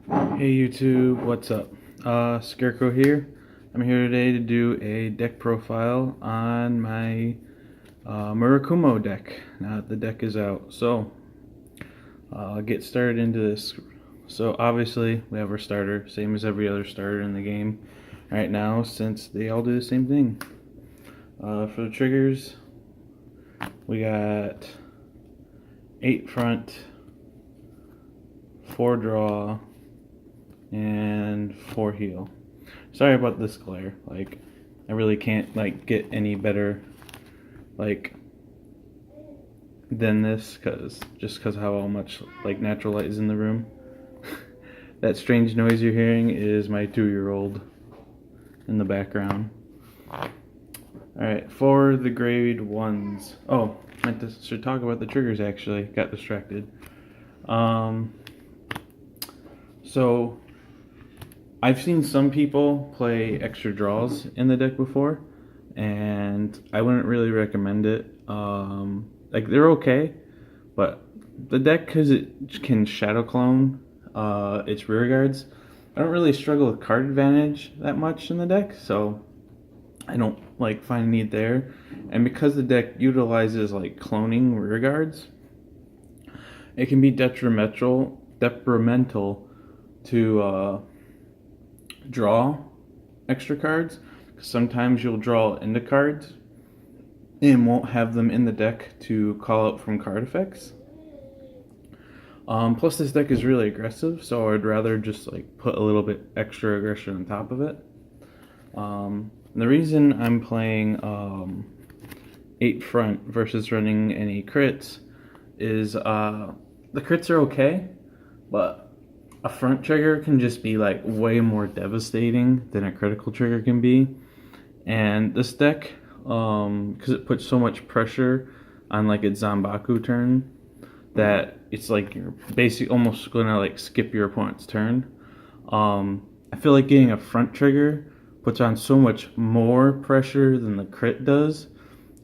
Hey YouTube, what's up? Scarecrow here. I'm here today to do a deck profile on my Murakumo deck. Now that the deck is out. So, I'll get started into this. So obviously, we have our starter, same as every other starter in the game right now, since they all do the same thing. For the triggers, we got 8 front, 4 draw, and 4 heal. Sorry about this glare. Like, I really can't get any better than this, just because how much natural light is in the room. That strange noise you're hearing is my 2-year-old in the background. Alright, for the grade 1s. Oh, should talk about the triggers actually. Got distracted. So I've seen some people play extra draws in the deck before, and I wouldn't really recommend it. They're okay, but the deck, because it can shadow clone its rear guards, I don't really struggle with card advantage that much in the deck, so I don't find a need there. And because the deck utilizes cloning rear guards, it can be detrimental to draw extra cards. Sometimes you'll draw into cards and won't have them in the deck to call out from card effects. Plus this deck is really aggressive, so I'd rather just put a little bit extra aggression on top of it. The reason I'm playing 8 front versus running any crits is the crits are okay, but a front trigger can just be way more devastating than a critical trigger can be. And this deck, because it puts so much pressure on its Zanbaku turn, that it's you're basically almost gonna skip your opponent's turn. I feel like getting a front trigger puts on so much more pressure than the crit does,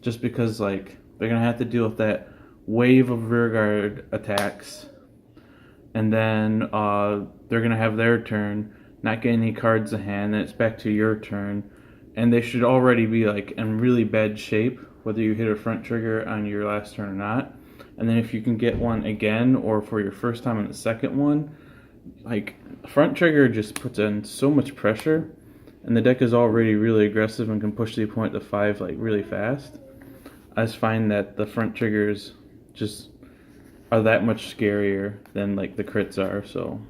just because they're gonna have to deal with that wave of rearguard attacks, and then they're gonna have their turn, not get any cards in hand, and it's back to your turn, and they should already be in really bad shape, whether you hit a front trigger on your last turn or not. And then if you can get one again, or for your first time on the second one, front trigger just puts in so much pressure, and the deck is already really aggressive and can push the opponent to 5 really fast. I just find that the front triggers just are that much scarier than the crits are. So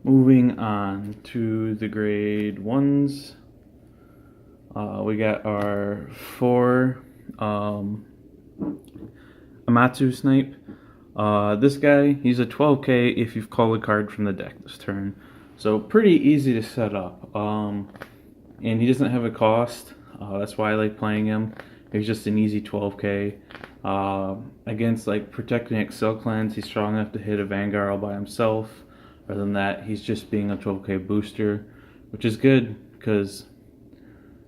moving on to the grade 1s, we got our 4 Amatsu Snipe. This guy, he's a 12k if you've called a card from the deck this turn. So pretty easy to set up. And he doesn't have a cost. That's why I like playing him. He's just an easy 12k. Against protecting Excel clans, he's strong enough to hit a Vanguard all by himself. Other than that, he's just being a 12k booster, which is good because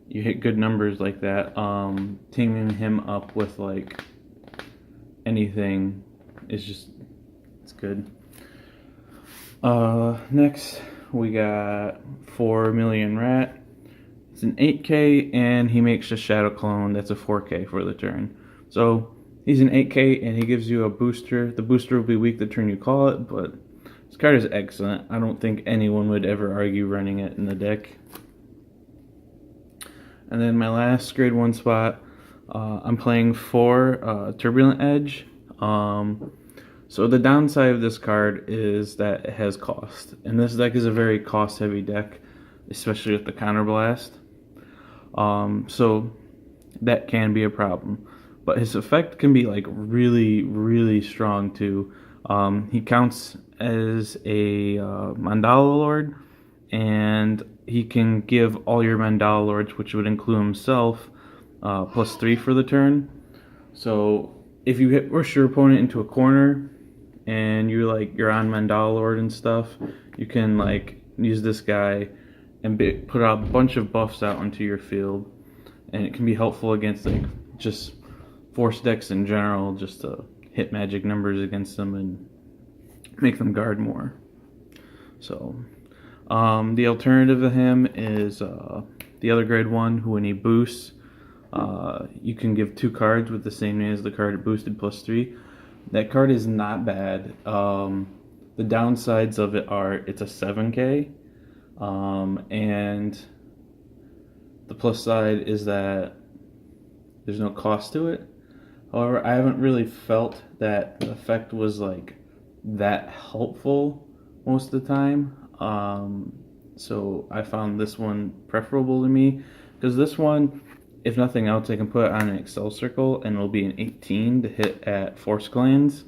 you hit good numbers like that. Teaming him up with anything is just, it's good. Next we got 4 Million Rat. It's an 8k and he makes a shadow clone that's a 4k for the turn. So he's an 8k and he gives you a booster. The booster will be weak the turn you call it, but this card is excellent. I don't think anyone would ever argue running it in the deck. And then my last grade 1 spot, I'm playing 4 Turbulent Edge. So the downside of this card is that it has cost. And this deck is a very cost heavy deck, especially with the Counterblast. So that can be a problem. But his effect can be really, really strong too. He counts as a Mandala Lord, and he can give all your Mandala Lords, which would include himself, +3 for the turn. So if you rush your opponent into a corner and you're on Mandala Lord and stuff, you can use this guy and put out a bunch of buffs out into your field, and it can be helpful against just force decks in general, just to hit magic numbers against them and make them guard more. So the alternative to him is the other grade 1, who when he boosts, you can give 2 cards with the same name as the card it boosted +3. That card is not bad. The downsides of it are it's a 7K, and the plus side is that there's no cost to it. However, I haven't really felt that the effect was like that helpful most of the time. So I found this one preferable to me, because this one, if nothing else, I can put it on an Excel circle and it'll be an 18 to hit at Force Glands.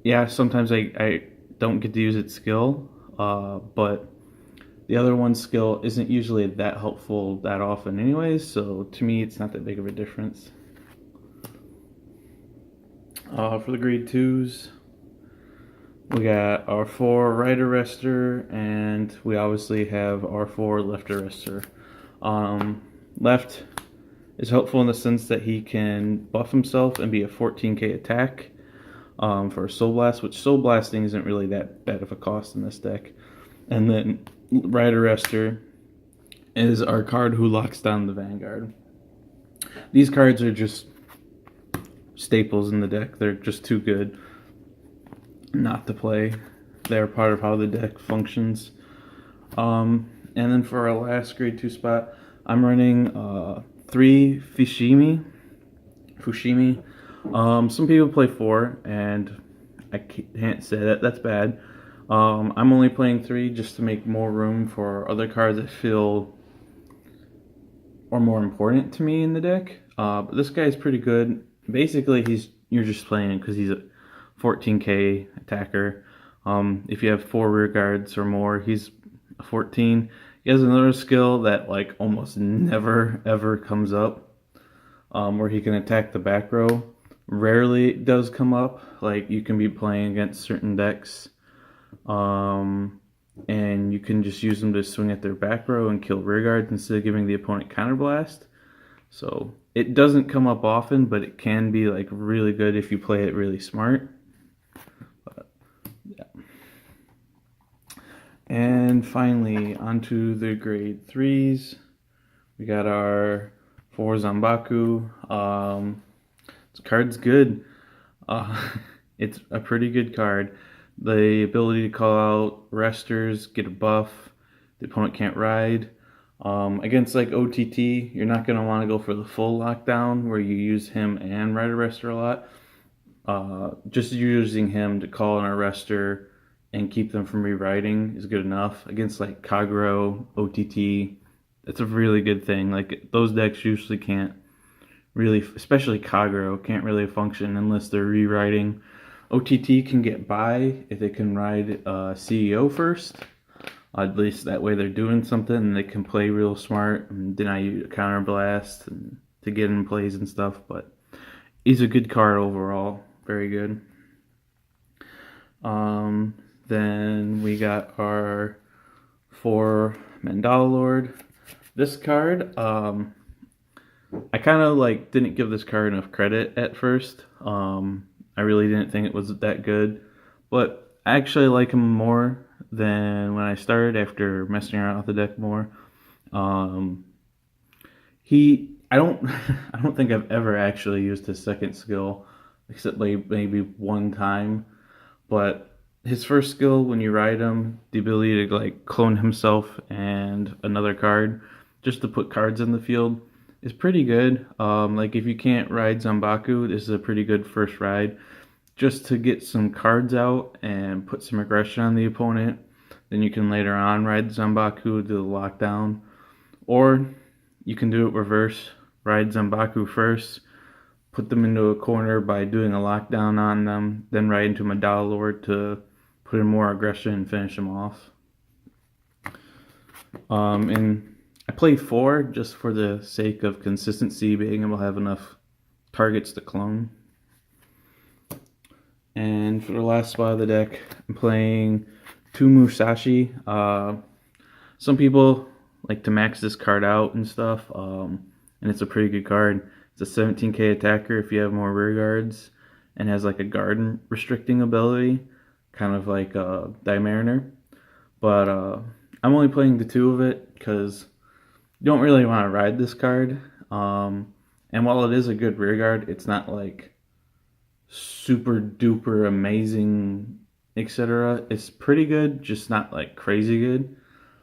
Yeah, sometimes I don't get to use its skill, but the other one's skill isn't usually that helpful that often anyways, so to me it's not that big of a difference. For the grade 2s, we got our 4 right arrestor, and we obviously have our 4 left arrestor. Left is helpful in the sense that he can buff himself and be a 14k attack for a Soul Blast, which Soul Blasting isn't really that bad of a cost in this deck. And then right arrestor is our card who locks down the Vanguard. These cards are just staples in the deck. They're just too good not to play. They're part of how the deck functions. And then for our last grade 2 spot, I'm running 3 Fushimi. Some people play 4, and I can't say that that's bad. I'm only playing 3 just to make more room for other cards that feel are more important to me in the deck. But this guy is pretty good. Basically, you're just playing it because he's a 14k attacker. If you have 4 rear guards or more, he's a 14. He has another skill that like almost never ever comes up, where he can attack the back row. Rarely it does come up. Like you can be playing against certain decks, and you can just use them to swing at their back row and kill rear guards instead of giving the opponent counterblast. So it doesn't come up often, but it can be like really good if you play it really smart. But, yeah. And finally, onto the grade 3s. We got our 4 Zanbaku. This card's good. It's a pretty good card. The ability to call out resters, get a buff, the opponent can't ride. Against like OTT, you're not going to want to go for the full lockdown where you use him and ride arrestor a lot. Just using him to call an arrestor and keep them from rewriting is good enough. Against like Kagero, OTT, that's a really good thing. Like those decks usually can't really, especially Kagero, can't really function unless they're rewriting. OTT can get by if they can ride CEO first. At least that way they're doing something and they can play real smart and deny you a counter blast and to get in plays and stuff. But he's a good card overall, very good. Then we got our 4 Mandala Lord. This card, I kind of like didn't give this card enough credit at first. I really didn't think it was that good, but I actually like him more than when I started after messing around with the deck more. I don't I don't think I've ever actually used his second skill except like maybe one time, but his first skill when you ride him, the ability to like clone himself and another card just to put cards in the field, is pretty good. Like if you can't ride Zanbaku, this is a pretty good first ride just to get some cards out and put some aggression on the opponent. Then you can later on ride Zanbaku to the lockdown, or you can do it reverse, ride Zanbaku first, put them into a corner by doing a lockdown on them, then ride into Mandala Lord to put in more aggression and finish them off. And I played 4 just for the sake of consistency, being able to have enough targets to clone. And for the last spot of the deck, I'm playing 2 Musashi. Some people like to max this card out and stuff, and it's a pretty good card. It's a 17k attacker if you have more rear guards. and has like a guard restricting ability, kind of like Dimariner. But I'm only playing the 2 of it because you don't really want to ride this card. And while it is a good rear guard, it's not like super duper amazing, etc. It's pretty good, just not like crazy good.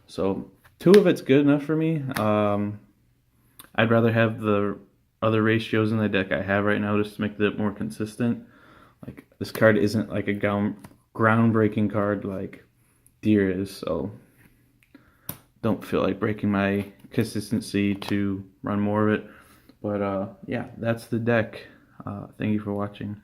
So 2 of it's good enough for me. I'd rather have the other ratios in the deck I have right now just to make it more consistent. Like this card isn't like a groundbreaking card like Deer is, so don't feel like breaking my consistency to run more of it. But yeah, that's the deck. Thank you for watching.